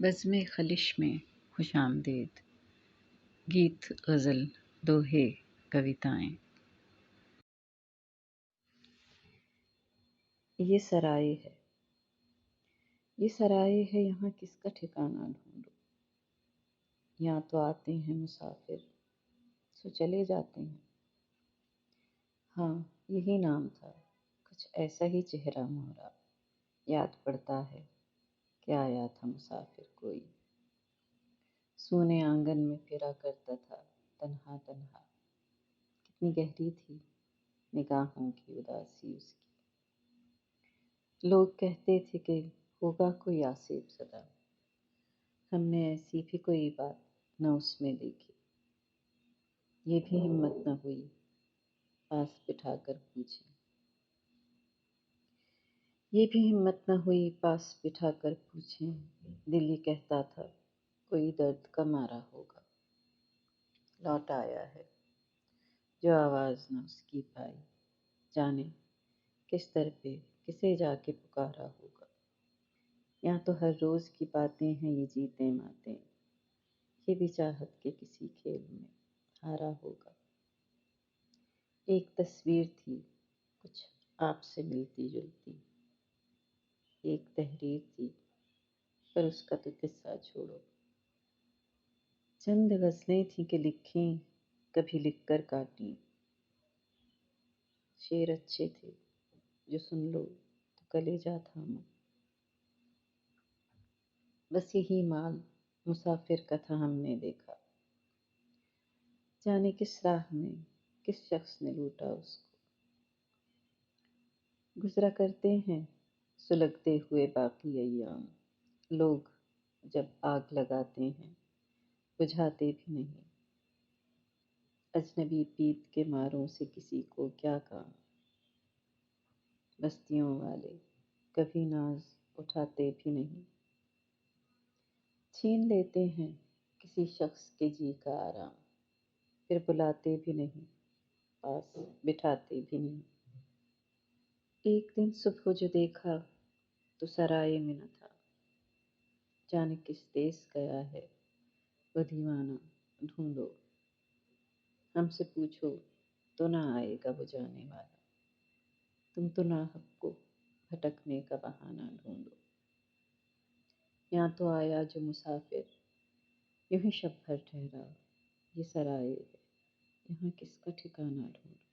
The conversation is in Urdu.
بزم خلش میں خوش آمدید، گیت غزل دوہے کویتائیں۔ یہ سرائے ہے، یہ سرائے ہے، یہاں کس کا ٹھکانہ ڈھونڈو۔ یہاں تو آتے ہیں مسافر، سو چلے جاتے ہیں۔ ہاں یہی نام تھا، کچھ ایسا ہی چہرہ مہرا یاد پڑتا ہے کہ آیا تھا مسافر کوئی۔ سونے آنگن میں پھرا کرتا تھا تنہا تنہا، کتنی گہری تھی نگاہوں کی اداسی اس کی۔ لوگ کہتے تھے کہ ہوگا کوئی آصف زدہ، ہم نے ایسی بھی کوئی بات نہ اس میں دیکھی۔ یہ بھی ہمت نہ ہوئی پاس بٹھا کر پوچھیں، یہ بھی ہمت نہ ہوئی پاس بٹھا کر پوچھیں۔ دل یہ کہتا تھا کوئی درد کا مارا ہوگا، لوٹ آیا ہے جو آواز نہ اس کی پائی، جانے کس در پہ کسے جا کے پکارا ہوگا۔ یہاں تو ہر روز کی باتیں ہیں یہ جیتے ماتے، یہ بھی چاہت کے کسی کھیل میں ہارا ہوگا۔ ایک تصویر تھی کچھ آپ سے ملتی جلتی، ایک تحریر تھی پر اس کا تو قصہ چھوڑو۔ چند غزلیں تھیں کہ لکھیں کبھی لکھ کر کاٹیں، شعر اچھے تھے جو سن لو تو کلیجہ تھامو۔ بس یہی مال مسافر کا تھا ہم نے دیکھا، جانے کس راہ میں کس شخص نے لوٹا اس کو۔ گزرا کرتے ہیں سلگتے ہوئے باقی ایام، لوگ جب آگ لگاتے ہیں بجھاتے بھی نہیں۔ اجنبی پیت کے ماروں سے کسی کو کیا کام، بستیوں والے کبھی ناز اٹھاتے بھی نہیں۔ چھین لیتے ہیں کسی شخص کے جی کا آرام، پھر بلاتے بھی نہیں پاس بٹھاتے بھی نہیں۔ ایک دن صبح جو دیکھا تو سرائے میں نہ تھا، جانے کس دیس گیا ہے وہ دیوانہ ڈھونڈو۔ ہم سے پوچھو تو نہ آئے گا وہ جانے والا، تم تو ناحق کو بھٹکنے کا بہانہ ڈھونڈو۔ یہاں تو آیا جو مسافر یوں ہی شب بھر ٹھہرا، یہ سرائے ہے، یہاں کس کا ٹھکانہ ڈھونڈو۔